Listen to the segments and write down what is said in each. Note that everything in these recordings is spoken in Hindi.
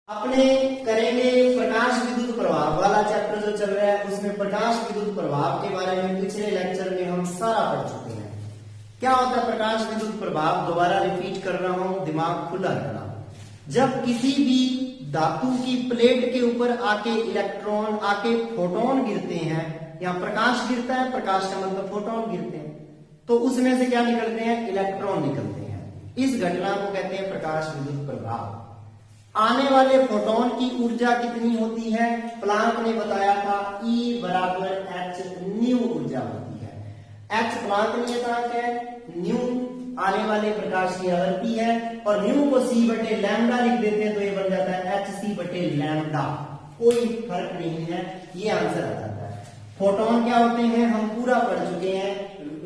अपने करेंगे प्रकाश विद्युत प्रभाव वाला चैप्टर जो चल रहा है, उसमें प्रकाश विद्युत प्रभाव के बारे में पिछले लेक्चर में हम सारा पढ़ चुके हैं। क्या होता है प्रकाश विद्युत प्रभाव? दोबारा रिपीट कर रहा हूं, दिमाग खुला रखना। जब किसी भी धातु की प्लेट के ऊपर आके इलेक्ट्रॉन आके फोटोन गिरते हैं, या प्रकाश गिरता है, प्रकाश का मतलब फोटोन गिरते हैं, तो उसमें से क्या निकलते हैं? इलेक्ट्रॉन निकलते हैं। इस घटना को कहते हैं प्रकाश विद्युत प्रभाव। आने वाले फोटोन की ऊर्जा कितनी होती है? प्लांक ने बताया था E बराबर h न्यू ऊर्जा होती है। h प्लांक नियतांक है, न्यू आने वाले प्रकाश की आवृत्ति है, और न्यू को c बटे लैम्डा लिख देते हैं तो ये बन जाता है hc बटे लैम्डा। कोई फर्क नहीं है, ये आंसर आ जाता है। फोटोन क्या होते हैं हम पूरा पढ़ चुके हैं।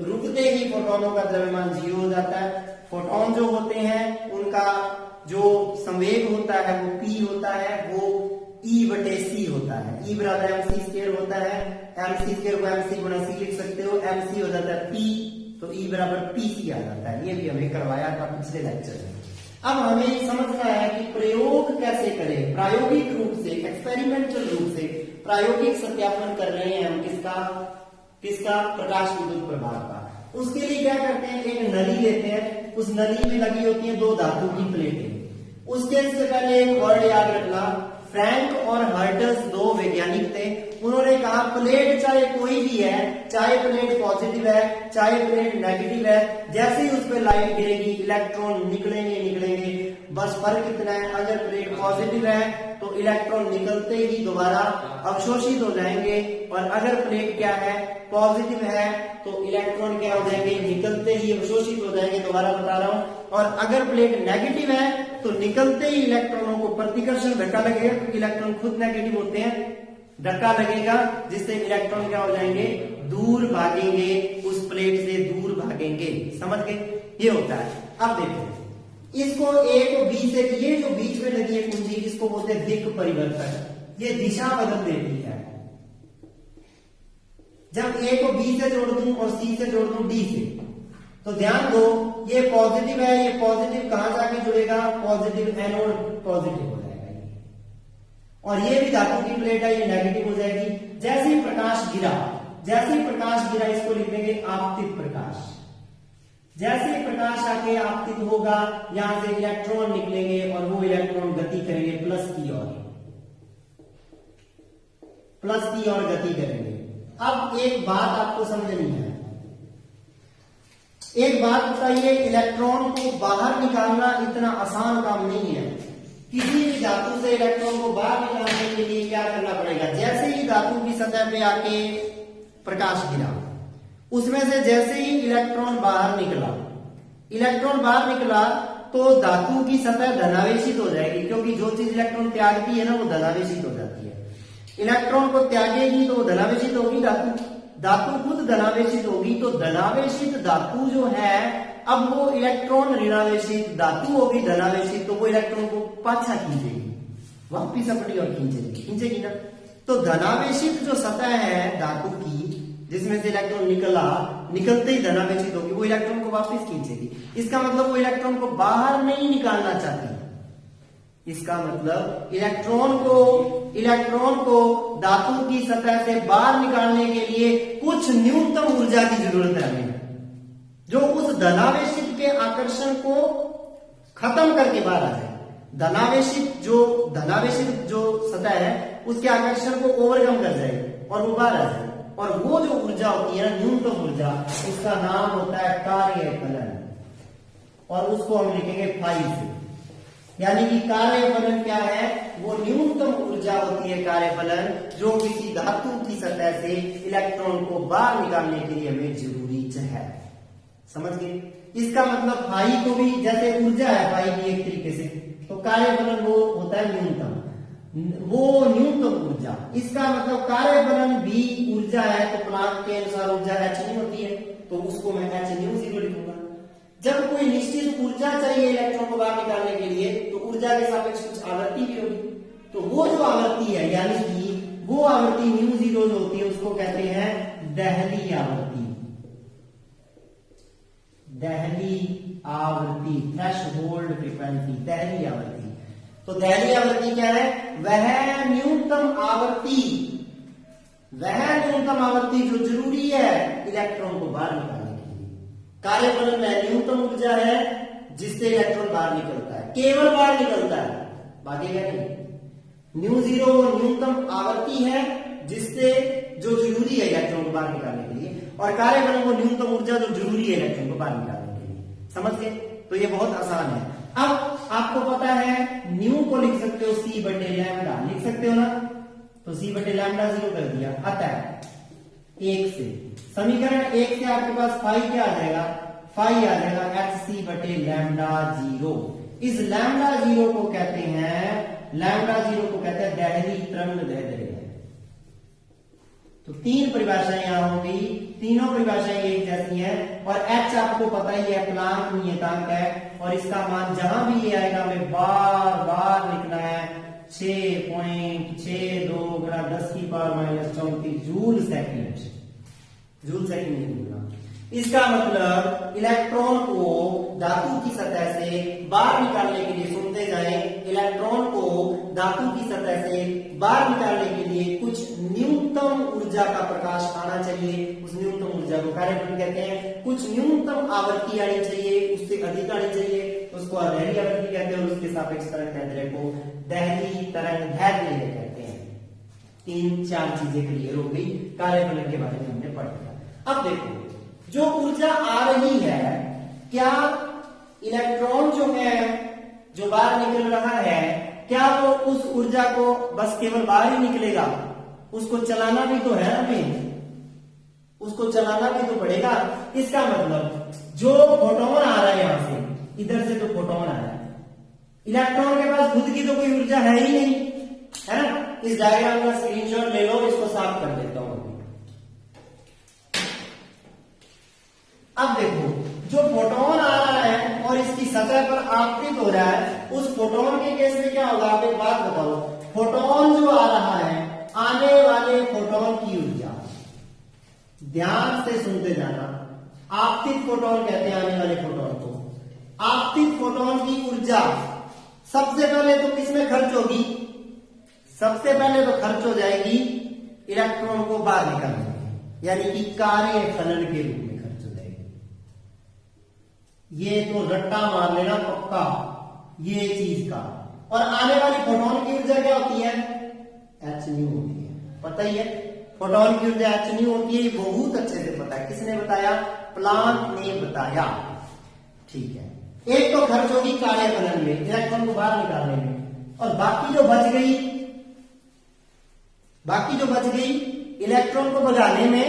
रुकते ही फोटोनों का द्रव्यमान 0 हो जाता है। फोटोन जो होते हैं उनका जो संवेग होता है वो p होता है, वो E बटे c होता है। E बराबर mc स्क्वायर होता है। mc स्क्वायर को mc गुणा c लिख सकते हो, mc हो जाता है p, तो E बराबर pc आ जाता है। ये भी हमें करवाया था पिछले लेक्चर में। अब हमें समझना है कि प्रयोग कैसे करें। प्रायोगिक रूप से, एक्सपेरिमेंटल रूप से प्रायोगिक सत्यापन कर रहे हैं हम किसका? प्रकाश विद्युत प्रभाव का। उसके लिए क्या करते हैं? एक नली लेते हैं, उस नली में लगी होती है 2 धातु की प्लेटें। उसके से पहले एक वर्ड याद रखना, फ्रैंक और हर्ट्ज 2 वैज्ञानिक थे। उन्होंने कहा प्लेट चाहे कोई भी है, चाहे प्लेट पॉजिटिव है चाहे प्लेट नेगेटिव है, जैसे ही उस पर लाइट गिरेगी इलेक्ट्रॉन निकलेंगे। बस फर्क इतना है, अगर प्लेट पॉजिटिव है तो इलेक्ट्रॉन निकलते ही दोबारा अवशोषित हो जाएंगे, और अगर प्लेट क्या है? पॉजिटिव है, तो इलेक्ट्रॉन क्या हो जाएंगे? निकलते ही अवशोषित हो जाएंगे। दोबारा बता रहा हूं। और अगर प्लेट नेगेटिव है तो निकलते ही इलेक्ट्रॉनों को प्रतिकर्षण धक्का लगेगा, क्योंकि इलेक्ट्रॉन खुद नेगेटिव होते हैं। धक्का लगेगा जिससे इलेक्ट्रॉन क्या हो जाएंगे? दूर भागेंगे, उस प्लेट से दूर भागेंगे। समझ गए? ये होता है। अब देखो, इसको A को B से, ये जो बीच में लगी है कुंजी, इसको बोलते हैं दिक् परिवर्तक। ये दिशा बदल देती है। जब A को B से जोड़ दूं और C से जोड़ दूं D से, तो ध्यान दो, ये पॉजिटिव है, ये पॉजिटिव कहां जाके जुड़ेगा? पॉजिटिव एनोड पॉजिटिव हो जाएगा ये। और ये भी धातु की प्लेट है, ये नेगेटिव हो जाएगी। जैसे ही प्रकाश गिरा, इसको लिख देंगे आपतित प्रकाश। जैसे ही प्रकाश आके आपतित होगा, यहां से इलेक्ट्रॉन निकलेंगे और वो इलेक्ट्रॉन गति करेंगे प्लस की ओर गति करेंगे। अब एक बात आपको समझनी है, एक बात बताइए, इलेक्ट्रॉन को बाहर निकालना इतना आसान काम नहीं है। किसी भी धातु से इलेक्ट्रॉन को बाहर निकालने के लिए क्या करना पड़ेगा? जैसे ही धातु की सतह पे आके प्रकाश गिरा, उसमें से जैसे ही इलेक्ट्रॉन बाहर निकला तो धातु की सतह धनावेशित हो जाएगी, क्योंकि जो चीज इलेक्ट्रॉन त्यागती है ना, वो धनावेशित हो जाती है। इलेक्ट्रॉन को त्यागेगी तो वो धनावेशित होगी, धातु खुद धनावेशित होगी। तो धनावेशित धातु जो है, अब वो इलेक्ट्रॉन ऋणावेशित धातु होगी धनावेशित, तो वो इलेक्ट्रॉन को पाछा खींचेगी, वापिस अपनी ओर खींचेगी ना। तो धनावेशित जो सतह है धातु की, जिसमें से इलेक्ट्रॉन निकलते ही धनावेशित होगी, वो इलेक्ट्रॉन को वापस खींचेगी। इसका मतलब वो इलेक्ट्रॉन को बाहर नहीं निकालना चाहती। इसका मतलब इलेक्ट्रॉन को धातु की सतह से बाहर निकालने के लिए कुछ न्यूनतम ऊर्जा की जरूरत है हमें, जो उस धनावेशित के आकर्षण को खत्म करके बाहर आ जाए। धनावेशित जो सतह है उसके आकर्षण को ओवरकम कर जाए और वो बाहर आ जाए। और वो जो ऊर्जा होती है ना, न्यूनतम ऊर्जा, उसका नाम होता है कार्यफलन, और उसको हम लिखेंगे फाई से। यानी कि कार्यफलन क्या है? वो न्यूनतम ऊर्जा होती है कार्यफलन, जो किसी धातु की सतह से इलेक्ट्रॉन को बाहर निकालने के लिए हमें जरूरी है। समझ गए? इसका मतलब फाई को भी, जैसे ऊर्जा है फाई की एक तरीके से, तो कार्यफलन वो होता है न्यूनतम ऊर्जा। इसका मतलब कार्यफलन भी ऊर्जा है, तो प्लांक के अनुसार ऊर्जा h नहीं होती है, तो उसको मैं h न्यू 0 लिखूंगा। जब कोई निश्चित ऊर्जा चाहिए इलेक्ट्रॉन को बाहर निकालने के लिए, तो ऊर्जा के सापेक्ष कुछ आवृत्ति भी होगी। तो वो जो आवृत्ति है, यानी कि वो आवृत्ति न्यू 0 जो होती है, उसको कहते हैं दहली आवृत्ति, थ्रेशोल्ड फ्रीक्वेंसी, दहली आवृत्ति। तो दहली आवृत्ति क्या है? वह न्यूनतम आवृत्ति जो जरूरी है इलेक्ट्रॉन को बाहर निकालने के लिए। कार्यफलन में न्यूनतम ऊर्जा है जिससे इलेक्ट्रॉन बाहर निकलता है, केवल बाहर निकलता है, भागेगा नहीं। न्यू जीरो न्यूनतम आवृत्ति है जिससे जो जरूरी है इलेक्ट्रॉन को बाहर निकालने के लिए, और कार्यफलन वो न्यूनतम ऊर्जा जो जरूरी है इलेक्ट्रॉन को बाहर निकालने के लिए। समझ गए? तो ये बहुत आसान है। अब आपको पता है न्यू को लिख सकते हो सी बटे लैम्डा, लिख सकते हो ना? तो सी बटे लैम्डा 0 कर दिया, अतः 1 से समीकरण 1 से आपके पास फाई क्या आ जाएगा? फाई आ जाएगा एच सी बटे लैम्डा 0। इस लैम्डा 0 को कहते हैं दहली तरंगदैर्ध्य। तो 3 परिभाषाएं यहां होंगी, तीनों परिभाषाएं एक जैसी हैं, और एच आपको पता ही है प्लांक नियतांक है, और इसका मान जहां भी ये आएगा हमें बार बार लिखना है 6.62 गुणा 10 की पावर माइनस 34 जूल सेकंड नहीं बोलना। इसका मतलब इलेक्ट्रॉन को धातु की सतह से बाहर निकालने के लिए, सुनते जाएं, इलेक्ट्रॉन को धातु की सतह से बाहर निकालने के लिए कुछ न्यूनतम ऊर्जा का प्रकाश आना चाहिए। उस न्यूनतम ऊर्जा को कार्यफलन कहते हैं। कुछ न्यूनतम आवृत्ति आनी चाहिए, उससे अधिक आनी चाहिए, उसको दहली आवृत्ति कहते हैं, और उसके सापेक्ष तरंगदैर्ध्य को दहली तरंगदैर्ध्य कहते हैं। 3-4 चीजें क्लियर हो गई। कार्यफलन के बारे में हमने पढ़ लिया। अब देखो, जो ऊर्जा आ रही है, क्या इलेक्ट्रॉन जो है जो बाहर निकल रहा है, क्या वो उस ऊर्जा को बस केवल बाहर ही निकलेगा? उसको चलाना भी तो है हमें, उसको चलाना भी तो पड़ेगा। इसका मतलब जो फोटोन आ रहा है यहां से, इधर से तो फोटोन आ रहा है, इलेक्ट्रॉन के पास खुद की तो कोई ऊर्जा है ही नहीं, है ना? इस डायग्राम का स्क्रीनशॉट ले लो, इसको साफ कर देता हूं। अब देखो, जो फोटोन आ रहा है और इसकी सतह पर आपतित हो रहा है, उस फोटोन के केस में क्या होगा? आप एक बात बताओ, फोटोन जो आ रहा है, आने वाले फोटोन की ऊर्जा, ध्यान से सुनते जाना, आपतित फोटोन कहते हैं आने वाले फोटोन को। आपतित फोटोन की ऊर्जा सबसे पहले तो किसमें खर्च होगी? सबसे पहले तो खर्च हो जाएगी इलेक्ट्रॉन को बाहर निकालने में, यानी कि कार्यफलन के रूप में। ये तो रट्टा मार लेना पक्का ये चीज का। और आने वाली फोटोन की ऊर्जा क्या होती है? एच न्यू होती है, पता ही है। फोटोन की ऊर्जा एच न्यू होती है, बहुत अच्छे से पता है। किसने बताया? प्लांक ने बताया। ठीक है, एक तो खर्च होगी कार्यफलन में, इलेक्ट्रॉन को बाहर निकालने में, और बाकी जो बच गई इलेक्ट्रॉन को भगाने में।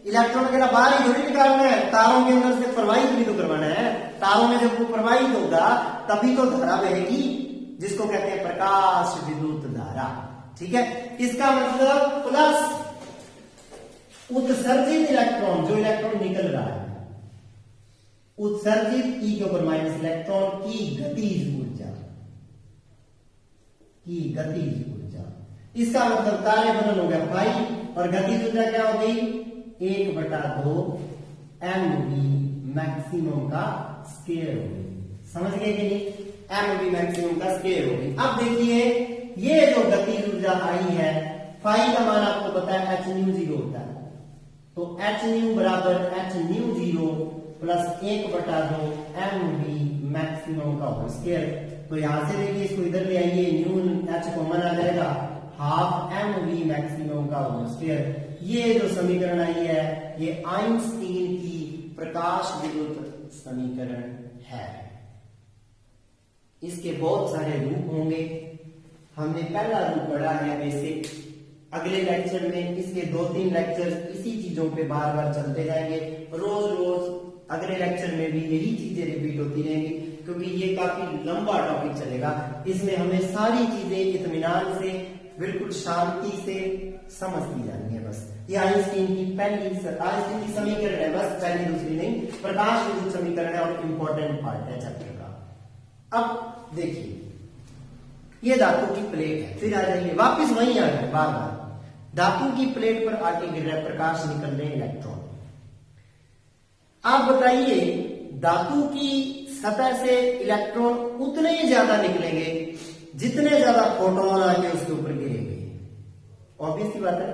इलेक्ट्रॉन के बाहर ही थोड़ी निकालना है, तारों के अंदर से प्रवाहित भी तो करवाना है। तारों में जब वो प्रवाहित होगा तभी तो धारा बहेगी, जिसको कहते हैं प्रकाश विद्युत धारा। ठीक है, इसका मतलब प्लस उत्सर्जित इलेक्ट्रॉन, जो इलेक्ट्रॉन निकल रहा है, उत्सर्जित ई के ऊपर माइनस इलेक्ट्रॉन की गतिज ऊर्जा, इसका मतलब कार्यफलन हो गया फाई, और गतिज ऊर्जा क्या हो गई? 1/2 mv मैक्सिमम का स्केयर हो गई। समझ गए कि नहीं? mv मैक्सिमम का स्केयर हो गई। अब देखिए, ये जो गतिज ऊर्जा आई है, फाई का मान आपको पता है h न्यू 0 होता है, तो h न्यू बराबर h new 0 plus 1/2 mv maximum का होल स्केयर। तो यहां से देखिए, इसको इधर ले आइए, न्यू h कॉमन आ जाएगा, हाफ mv मैक्सिमम का होल स्केयर। ये जो समीकरण आई है, ये आइंस्टीन की प्रकाश विद्युत समीकरण है। इसके बहुत सारे रूप होंगे। हमने पहला रूप पढ़ा है बेसिक। अगले लेक्चर में इसके 2-3 लेक्चर इसी चीजों पे बार बार चलते जाएंगे। रोज अगले लेक्चर में भी यही चीजें रिपीट होती रहेंगी, क्योंकि ये काफी लंबा टॉपिक चलेगा। इसमें हमें सारी चीजें इत्मीनान से, बिल्कुल शांति से समझती जानी है। बस ये आइंस्टीन की समीकरण है, बस पहली दूसरी नहीं, प्रकाश विद्युत समीकरण है और इंपॉर्टेंट पार्ट है चैप्टर का। अब देखिए, ये धातु की प्लेट है, फिर आ जाइए वापिस वहीं आ गए बार बार। धातु की प्लेट पर आके गिर रहा है, प्रकाश निकल रहे इलेक्ट्रॉन। आप बताइए, धातु की सतह से इलेक्ट्रॉन उतने ही ज्यादा निकलेंगे जितने ज्यादा फोटोन आके उसके ऊपर गिरेंगे। ऑब्वियस सी बात है,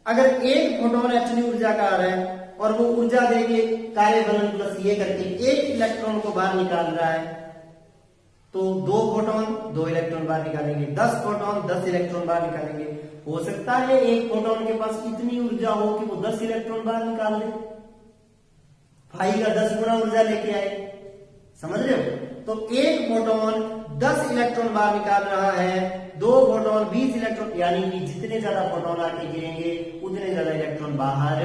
अगर एक फोटोन इतनी ऊर्जा का आ रहा है और वो ऊर्जा देके कार्य बलन प्लस ये करके एक इलेक्ट्रॉन को बाहर निकाल रहा है, तो 2 फोटोन 2 इलेक्ट्रॉन बाहर निकालेंगे, 10 फोटोन 10 इलेक्ट्रॉन बाहर निकालेंगे। हो सकता है एक फोटोन के पास इतनी ऊर्जा हो कि वो 10 इलेक्ट्रॉन बाहर निकाल ले, फाई का 10 गुना ऊर्जा लेके आए। समझ रहे हो? तो एक फोटोन 10 इलेक्ट्रॉन बाहर निकाल रहा है, 2 फोटोन 20 इलेक्ट्रॉन, यानी कि जितने ज्यादा फोटोन आके गिरेंगे उतने ज्यादा इलेक्ट्रॉन बाहर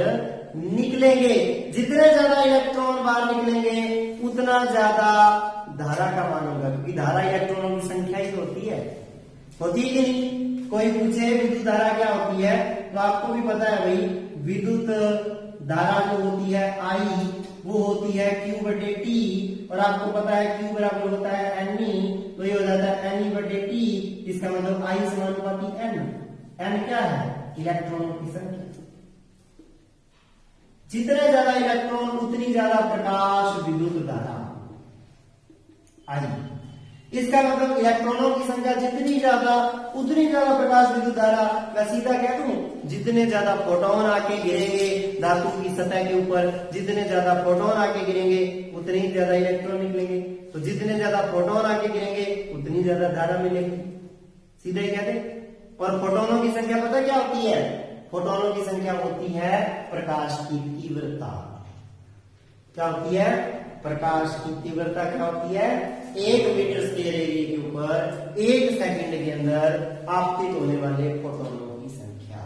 निकलेंगे। जितने ज्यादा इलेक्ट्रॉन बाहर निकलेंगे उतना ज्यादा धारा का मान होगा, क्योंकि धारा इलेक्ट्रॉनों की संख्या ही होती है कि नहीं? कोई पूछे विद्युत धारा क्या होती है, तो आपको भी पता है भाई, विद्युत धारा जो होती है आई वो होती है Q/T, और आपको पता है Q बराबर होता है Ne, तो ये हो जाता है Ne/T। इसका मतलब I समानुपाती N। N क्या है? इलेक्ट्रॉनों की संख्या। जितने ज्यादा इलेक्ट्रॉन उतनी ज्यादा प्रकाश विद्युत धारा आई। इसका मतलब इलेक्ट्रॉनों की संख्या जितनी ज्यादा उतनी ज्यादा प्रकाश विद्युत धारा। मैं सीधा कह दूं, जितने ज्यादा फोटोन आके गिरेंगे धातु की सतह के ऊपर, जितने ज्यादा फोटोन आके गिरेंगे उतने ही ज्यादा इलेक्ट्रॉन निकलेंगे, तो जितने ज्यादा फोटोन आके गिरेंगे उतनी ज्यादा धारा मिलेगी। सीधे ही कहते। और फोटोनों की संख्या पता क्या होती है? फोटोनों की संख्या होती है प्रकाश की तीव्रता। क्या होती है? प्रकाश की तीव्रता क्या होती है? 1 मीटर स्क्वायर एरिया के ऊपर 1 सेकंड के अंदर आपतित होने वाले फोटोनों की संख्या।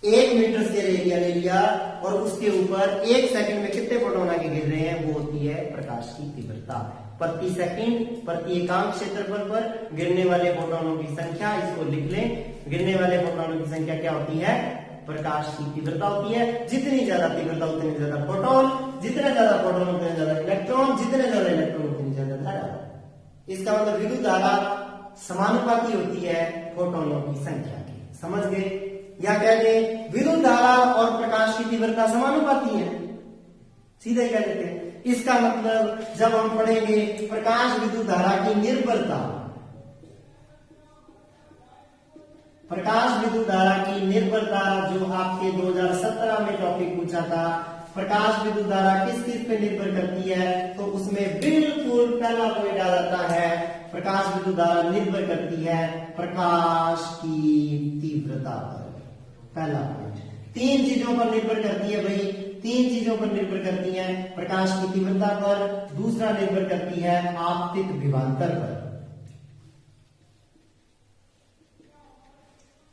1 मीटर स्क्वायर एरिया ले लिया और उसके ऊपर 1 सेकंड में कितने फोटोन आके गिर रहे हैं, वो होती है प्रकाश की तीव्रता। प्रति सेकंड प्रति एकांक क्षेत्रफल पर गिरने वाले फोटोनों की संख्या, इसको लिख लें। गिरने वाले फोटोनों की संख्या क्या होती है? प्रकाश की तीव्रता होती है। जितनी ज्यादा तीव्रता उतनी ज्यादा फोटोन, जितने ज्यादा फोटोन उतने ज्यादा इलेक्ट्रॉन, जितने ज्यादा इलेक्ट्रॉन उतनी ज्यादा धारा। इसका मतलब विद्युत धारा समानुपाती होती है फोटोनों की संख्या की। समझ गए? या कह दें विद्युत धारा और प्रकाश की तीव्रता समानुपाती है, सीधे कह देते हैं। इसका मतलब जब हम पढ़ेंगे प्रकाश विद्युत धारा की निर्भरता, प्रकाश विद्युत धारा की निर्भरता, जो आपके 2017 में टॉपिक पूछा था, प्रकाश विद्युत धारा किस किस पे निर्भर करती है, तो उसमें बिल्कुल पहला पॉइंट आ जाता है, प्रकाश विद्युत धारा निर्भर करती है प्रकाश की तीव्रता पर। पहला पॉइंट 3 चीजों पर निर्भर करती है भाई, 3 चीजों पर निर्भर करती है, प्रकाश की तीव्रता पर, दूसरा निर्भर करती है आपतित विभवांतर पर,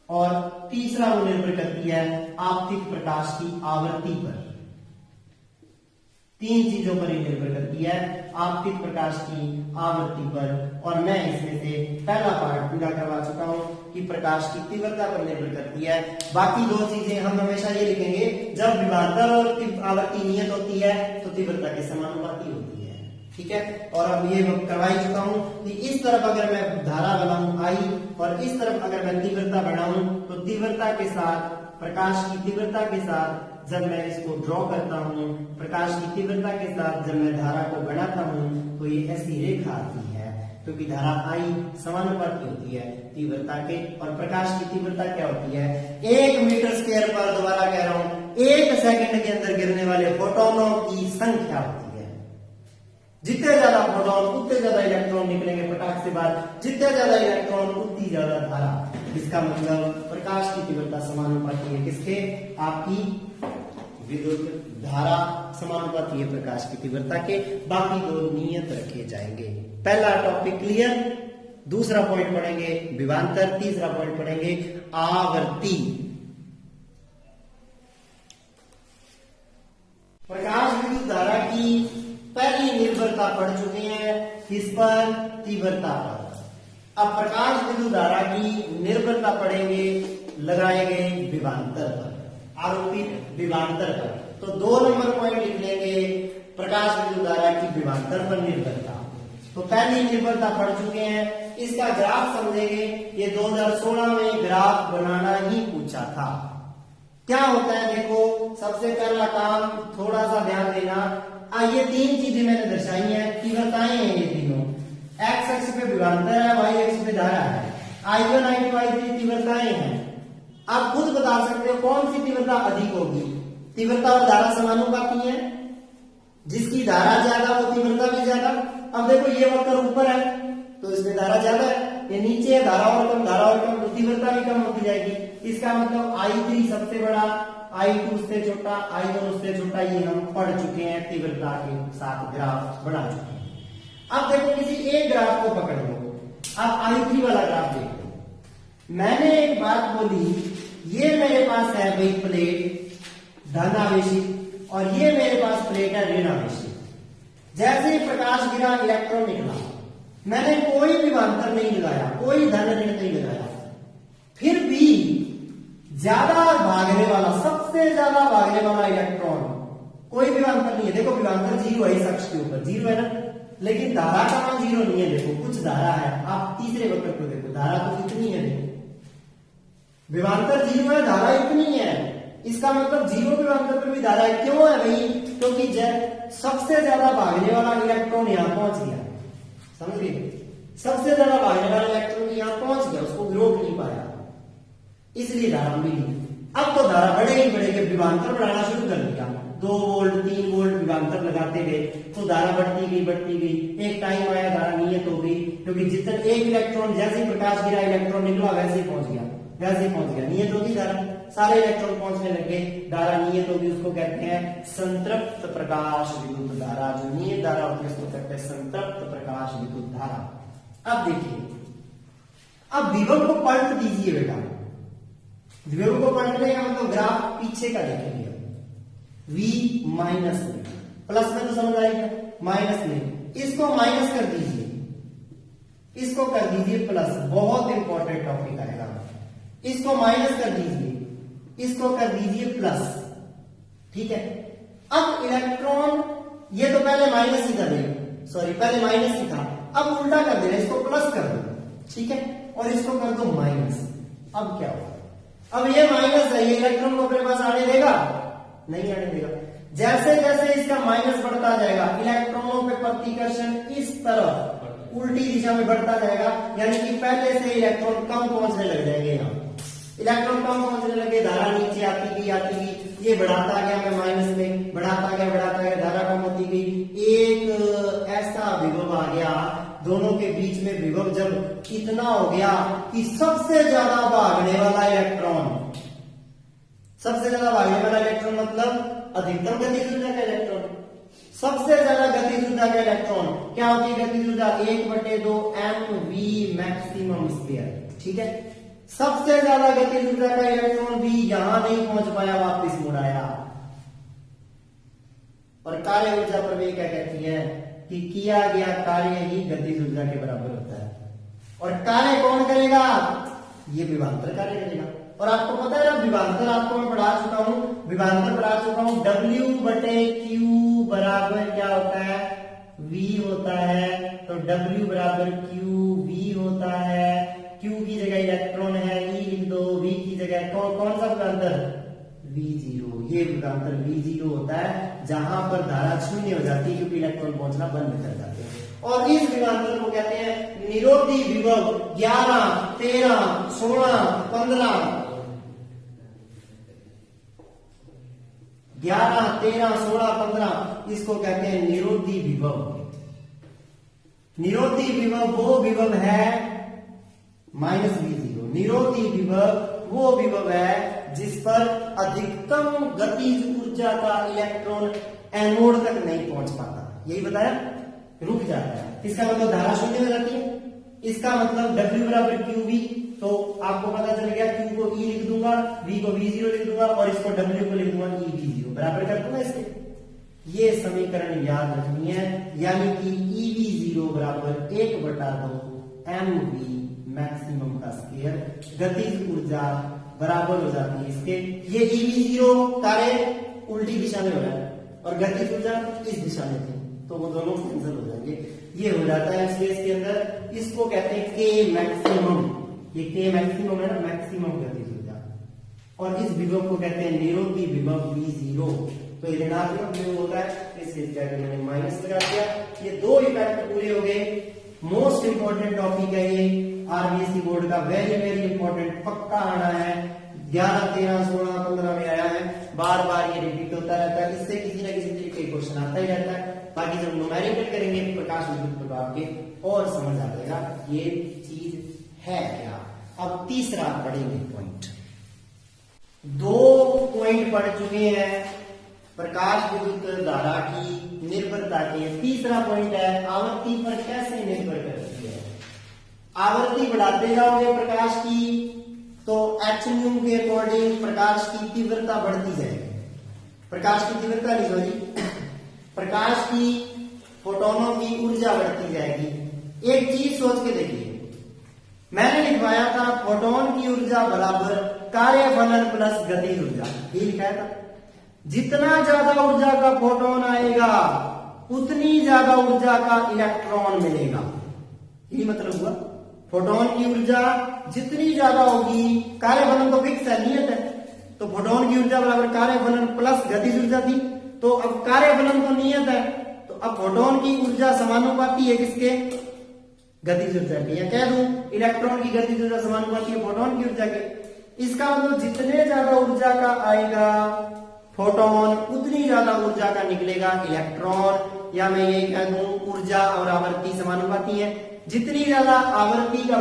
और तीसरा वो निर्भर करती है आपतित प्रकाश की आवृत्ति पर। 3 चीजों पर ही निर्भर करती है, आपतित प्रकाश की आवृत्ति पर। और मैं इसमें से पहला पार्ट पूरा करवा चुका हूं कि प्रकाश की तीव्रता पर निर्भर करती है। बाकी 2 चीजें हम हमेशा ये लिखेंगे, जब विभवांतर और आवृत्ति नियत होती है तो तीव्रता के समानुपाती होती है। ठीक है? और अब ये करवा ही चुका हूं कि इस तरफ अगर मैं धारा बनाऊं आई और इस तरफ अगर मैं तीव्रता बनाऊं, तो तीव्रता के साथ, प्रकाश की तीव्रता के साथ जब मैं इसको ड्रॉ करता हूं, प्रकाश की तीव्रता के साथ जब मैं धारा को बनाता हूं, तो ये ऐसी रेखा आती है, क्योंकि धारा आई समानुपाती होती है तीव्रता के। और प्रकाश की तीव्रता क्या होती है? 1 मीटर स्क्वायर पर, दोबारा कह रहा हूं, 1 सेकंड के अंदर गिरने वाले फोटोनों की संख्या होती है। जितने ज्यादा फोटोन उतने ज्यादा इलेक्ट्रॉन निकलेंगे पटाख से बाहर, जितने ज्यादा इलेक्ट्रॉन उतनी ज्यादा धारा। इसका मतलब प्रकाश की तीव्रता समानुपाती है किसके? आपकी विद्युत धारा समानुपाती है प्रकाश की तीव्रता के। बाकी 2 नियत रखे जाएंगे। पहला टॉपिक क्लियर। दूसरा पॉइंट पढ़ेंगे विभवांतर, तीसरा पॉइंट पढ़ेंगे आवर्ती। प्रकाश विद्युत धारा की पहली निर्भरता पढ़ चुके हैं, किस पर? तीव्रता पर। अब प्रकाश विद्युत धारा की निर्भरता पढ़ेंगे लगाए गए विभवांतर पर, आरोपित विभवांतर पर। तो 2 नंबर पॉइंट लिख लेंगे प्रकाश विद्युत धारा की विभवांतर पर निर्भरता। तो पहली निर्भरता पढ़ चुके हैं, इसका ग्राफ समझेंगे। ये 2016 में ग्राफ बनाना ही पूछा था। क्या होता है देखो, सबसे पहला काम थोड़ा सा ध्यान देना। ये 3 चीजें मैंने दर्शाई हैं, तीव्रताएं हैं ये तीनों। एक्स अक्ष पे विभवांतर है, वाई अक्ष पे धारा है। I1 I2 I3 तीव्रताएं हैं। आप खुद बता सकते हो कौन सी तीव्रता अधिक होगी। तीव्रता और धारा समानुपाती है, जिसकी धारा ज्यादा वो तीव्रता भी ज्यादा। अब देखो ये वक्र ऊपर है तो इसमें धारा ज्यादा है, ये नीचे है धारा और कम तो तीव्रता भी कम होती जाएगी। इसका मतलब I3 सबसे बड़ा, I2 उससे छोटा, I1 उससे छोटा, ये हम पढ़ चुके हैं, तीव्रता के साथ ग्राफ बना चुके हैं। अब देखो किसी एक ग्राफ को पकड़ लो, आप I3 वाला ग्राफ देखो। मैंने एक बात बोली, ये मेरे पास है भाई प्लेट धनावेशित और ये मेरे पास प्लेट है ऋणावेशित। जैसे ही प्रकाश गिरा इलेक्ट्रॉन निकला, मैंने कोई विभवांतर नहीं लगाया, कोई धन ऋण नहीं लगाया, फिर भी ज्यादा भागने वाला, सबसे ज्यादा भागने वाला इलेक्ट्रॉन, कोई विभवांतर नहीं है। देखो विभवांतर 0 है, इस अक्ष के ऊपर 0 है ना, लेकिन धारा का मान 0 नहीं है। देखो कुछ धारा है, आप तीसरे वक्र को देखो, धारा तो कितनी है, देखो विभवांतर 0 है, धारा इतनी है। इसका मतलब 0 विभवांतर पर भी धारा है। क्यों है भाई? क्योंकि सबसे ज्यादा भागने वाला इलेक्ट्रॉन यहां पहुंच गया, समझ गए? सबसे ज्यादा भागने वाला इलेक्ट्रॉन यहां पहुंच गया, उसको रोक नहीं पाया, इसलिए धारा मिली। अब तो धारा बढ़ेगी, विभवांतर बढ़ाना शुरू कर दिया, 2 वोल्ट 3 वोल्ट विभवांतर लगाते गए तो धारा बढ़ती गई। एक टाइम आया धारा नियत हो गई, क्योंकि जितना एक इलेक्ट्रॉन जैसे ही प्रकाश गिरा इलेक्ट्रॉन निकला वैसे ही पहुंच गया, नियत होगी धारा, सारे इलेक्ट्रॉन पहुंचने लगे, धारा नियत होगी। उसको कहते हैं संतृप्त प्रकाश विद्युत धारा। जो नियत धारा होती है उसको कहते हैं संतृप्त प्रकाश विद्युत धारा। अब देखिए, अब विभव को पलट दीजिए बेटा। विभव को पलटने का मतलब ग्राफ पीछे का देखेंगे, V माइनस में, प्लस में तो समझ आएगा, माइनस में इसको माइनस कर दीजिए, इसको कर दीजिए प्लस। बहुत इंपॉर्टेंट टॉपिक आएगा। इसको माइनस कर दीजिए, इसको कर दीजिए प्लस, ठीक है। अब इलेक्ट्रॉन, ये तो पहले माइनस ही था, सॉरी पहले माइनस ही था, अब उल्टा कर देना, इसको प्लस कर दो, ठीक है, और इसको कर दो माइनस। अब क्या होगा? अब ये माइनस है, ये इलेक्ट्रॉन को अपने पास आने देगा? नहीं आने देगा। जैसे जैसे इसका माइनस बढ़ता जाएगा, इलेक्ट्रॉनों पे प्रतिकर्षण इस तरफ उल्टी दिशा में बढ़ता जाएगा, यानी कि पहले से इलेक्ट्रॉन कम पहुंचने लग जाएंगे। यहाँ इलेक्ट्रॉन कम पहुंचने लगे, धारा नीचे आती गई, ये बढ़ाता गया, मैं माइनस में बढ़ाता गया, धारा कम होती गई। एक ऐसा विभव आ गया, दोनों के बीच में विभव जब इतना हो गया कि सबसे ज्यादा भागने वाला इलेक्ट्रॉन, मतलब अधिकतम गतिज ऊर्जा का इलेक्ट्रॉन, सबसे ज्यादा गतिज ऊर्जा का इलेक्ट्रॉन क्या होती है? गतिज ऊर्जा 1/2 mv मैक्सिमम स्क्वायर, ठीक है। सबसे ज्यादा गतिज ऊर्जा का इलेक्ट्रॉन भी यहां नहीं पहुंच पाया, वापस मुड़ आया। और कार्य ऊर्जा प्रमेय क्या कहती है कि किया गया कार्य ही गतिज ऊर्जा के बराबर होता है। और कार्य कौन करेगा? ये विभवांतर कार्य करेगा। और आपको पता है ना, विभवांतर आपको मैं पढ़ा चुका हूं, W/Q बराबर क्या होता है? V होता है। तो W बराबर Q V होता है। Q की जगह इलेक्ट्रॉन है, E लिख दो, V की जगह कौन सा विभवांतर? V0। ये विभवांतर V0 होता है, जहां पर धारा शून्य हो जाती है, क्योंकि इलेक्ट्रॉन पहुंचना बंद कर जाते हैं। और इस विभवांतर को कहते हैं निरोधी विभव। 11, 13, 16, 15, 11, 13, 16, 15 इसको कहते हैं निरोधी विभव। निरोधी विभव वो विभव है -V0। निरोधी विभव वो विभव है जिस पर अधिकतम गतिज ऊर्जा का इलेक्ट्रॉन एनोड तक नहीं पहुंच पाता। यही बताया, रुक जाता है। इसका मतलब धारा शून्य हो जाती है। इसका मतलब W बराबर QV, तो आपको पता चल गया, Q को E लिख दूंगा, V को V0 लिख दूंगा, और इसको W को लिख दूंगा EV0, बराबर कर दूंगा इसके। ये समीकरण याद रखनी है, यानी कि EV0 बराबर 1/2 mv मैक्सिमम का स्क्वायर। गतिज ऊर्जा बराबर हो जाती है इसके। ये EV0 कार्य उल्टी दिशा में हो रहा है और गतिज ऊर्जा इस दिशा में थी, तो वो दोनों कैंसिल हो जाएंगे। ये हो जाता है इसलिए इसके अंदर इसको कहते हैं K मैक्सिमम। ये K मैक्सिमम है ना, मैक्सिमम गतिज ऊर्जा। और इस विभव को कहते हैं निरोधी विभव V0। तो ये ऋणात्मक विभव होता है, इसलिए मैंने माइनस लगा दिया। ये दो इफेक्ट पूरे हो गए, मोस्ट इंपोर्टेंट टॉपिक है ये, आरबीएसई बोर्ड का वेरी वेरी इंपोर्टेंट, पक्का आना है। 11, 13, 16, 15 में आया है, बार बार ये रिपीट होता रहता है, इससे किसी ना किसी तरीके का क्वेश्चन आता ही रहता है। बाकी जब न्यूमेरिकल करेंगे प्रकाश विद्युत प्रभाव के और समझ आ जाएगा ये चीज है क्या। अब तीसरा पढ़ेंगे पॉइंट। 2 पॉइंट पढ़ चुके हैं प्रकाश विद्युत धारा की निर्भरता के। तीसरा पॉइंट है आवृत्ति पर कैसे निर्भर करती है। आवृत्ति बढ़ाते जाओगे प्रकाश की तो h न्यू के अकॉर्डिंग प्रकाश की तीव्रता बढ़ती जाएगी। प्रकाश की तीव्रता नहीं सॉरी, प्रकाश की फोटोनों की ऊर्जा बढ़ती जाएगी। एक चीज सोच के देखिए, मैंने लिखवाया था फोटोन की ऊर्जा बराबर कार्य फलन प्लस गतिज ऊर्जा, ये लिखा था। जितना ज्यादा ऊर्जा का फोटोन आएगा उतनी ज्यादा ऊर्जा का इलेक्ट्रॉन मिलेगा, यही मतलब हुआ। फोटोन की ऊर्जा जितनी ज्यादा होगी, कार्य फलन तो फिक्स है, नियत है, तो फोटोन की ऊर्जा बराबर कार्य फलन प्लस गतिज ऊर्जा थी। तो अब कार्य फलन तो नियत है, तो अब फोटोन की ऊर्जा समानुपाती है किसके, गतिज ऊर्जा की। या कह दूं इलेक्ट्रॉन की गतिज ऊर्जा समानुपाती है फोटोन की ऊर्जा के। इसका मतलब जितने ज्यादा ऊर्जा का आएगा फोटोन उतनी ज्यादा ऊर्जा का निकलेगा इलेक्ट्रॉन। या मैं ये कह दूं ऊर्जा और आवृत्ति समानुपाती है, जितनी ज्यादा आवृत्ति का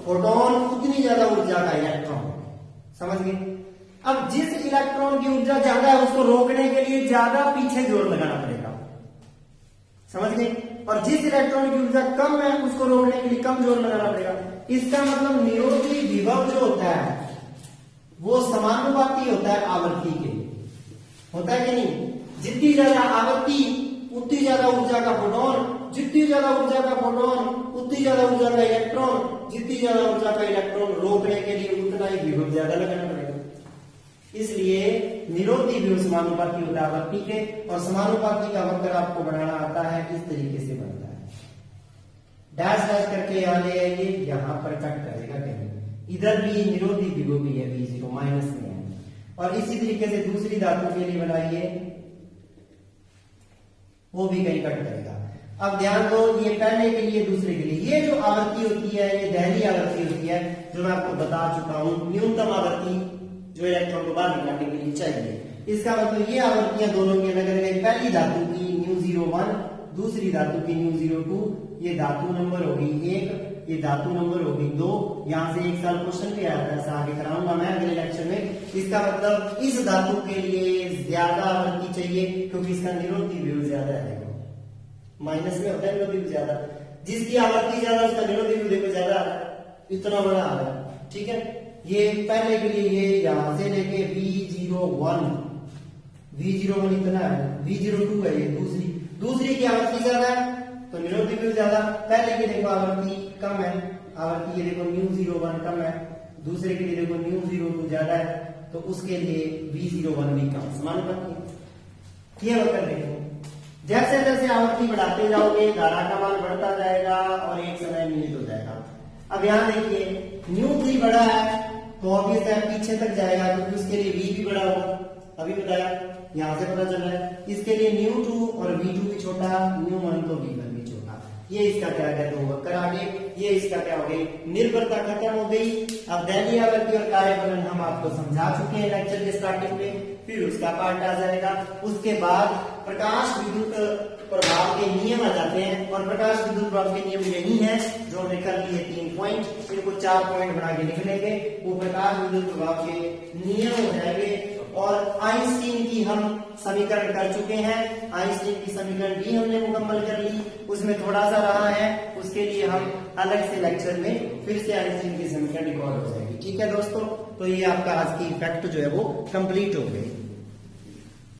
फोटोन उतनी ज्यादा ऊर्जा का इलेक्ट्रॉन। समझ गए। अब जिस इलेक्ट्रॉन की ऊर्जा ज्यादा है उसको रोकने के लिए ज्यादा पीछे जोर लगाना पड़ेगा, समझ गए। और जिस इलेक्ट्रॉन की ऊर्जा कम है उसको रोकने के लिए कम जोर लगाना पड़ेगा। इसका मतलब निरोधी विभव जो होता है वो समानुपाती होता है आवृत्ति के, होता है कि नहीं। जितनी ज्यादा आवृत्ति उतनी ज्यादा ऊर्जा का फोटोन, जितनी ज्यादा ऊर्जा का फोटोन उतनी ज्यादा ऊर्जा का इलेक्ट्रॉन, जितनी ज्यादा ऊर्जा का इलेक्ट्रॉन रोकने के लिए उतना ही विभव ज्यादा लगाना पड़ेगा। इसलिए निरोधी विभव समानुपाती होता है आवृत्ति के। और समानुपाती का वक्र आपको बनाना आता है, इस तरीके से बनता है। डैश डैश करके यहाँ ले आइए, यहाँ पर कट करेगा कहीं, इधर भी निरोधी विभव भी है, V0 माइनस में है। और इसी तरीके से दूसरी धातु के लिए बनाइए, वो भी कहीं कट करेगा। अब ध्यान दो, ये पहले के लिए दूसरे के लिए, ये जो आवृत्ति होती है ये दहली आवृत्ति होती है, जो मैं आपको बता चुका हूं, न्यूनतम आवृत्ति जो इलेक्ट्रॉन को बाहर निकालने के लिए चाहिए। इसका मतलब ये आवृत्तियां दोनों की अलग अलग है। पहली धातु की μ01, दूसरी धातु की μ02, ये धातु नंबर होगी 1, ये धातु नंबर होगी 2। यहां से एक साल क्वेश्चन भी आया था, ऐसा आगे कराऊंगा मैं अगले लेक्चर में। इसका मतलब इस धातु के लिए ज्यादा आवृत्ति चाहिए क्योंकि इसका निरोधी विभव ज्यादा है, माइनस में होता है निरोधी विभव ज्यादा। जिसकी आवृत्ति ज्यादा उसका निरोधी विभव ज्यादा, इतना बड़ा आ रहा है, ठीक है। ये पहले के लिए ये यहां से लेके V01 इतना है, V02 है ये दूसरी की आवृत्ति ज्यादा है तो निरोधी विभव ज्यादा। पहले की देखो आवृत्ति कम है, आवृत्ति ये देखो μ01 कम है, दूसरे के लिए देखो μ02 ज्यादा है, तो उसके लिए V01 भी कम, समानुपाती। ये वक्र देखो, जैसे जैसे आवृत्ति बढ़ाते जाओगे धारा का मान बढ़ता जाएगा और एक समय निहित हो जाएगा। अब यहाँ देखिए μ3 बड़ा है तो ऑब्वियस है पीछे तक जाएगा, क्योंकि उसके लिए V भी बड़ा होगा, अभी बताया, यहां से पता चल रहा है। इसके लिए μ2 और V2 भी छोटा, μ1 तो V1 भी छोटा। ये इसका क्या कहते हैं वक्र आगे, ये इसका क्या हो गई, निर्भरता खत्म हो गई। अब दहली आवृत्ति और कार्य फलन हम आपको समझा चुके हैं लेक्चर के स्टार्टिंग में, फिर उसका पार्ट आ जाएगा। उसके बाद प्रकाश विद्युत प्रभाव के नियम आ जाते हैं, और प्रकाश विद्युत प्रभाव के नियम यही है जो हमने कर लिए 3 पॉइंट, इनको 4 पॉइंट बना के लिख लेंगे। वो प्रकाश विद्युत प्रभाव के नियम हो जाएंगे। और आइंस्टीन की हम समीकरण कर चुके हैं, आइंस्टीन की समीकरण भी हमने मुकम्मल कर ली, उसमें थोड़ा सा रहा है, उसके लिए हम अलग से लेक्चर में फिर से आइंस्टीन की समीकरण रिकॉर्ड हो जाएगी। ठीक है दोस्तों, तो ये आपका आज की फैक्ट जो है वो कंप्लीट हो गई।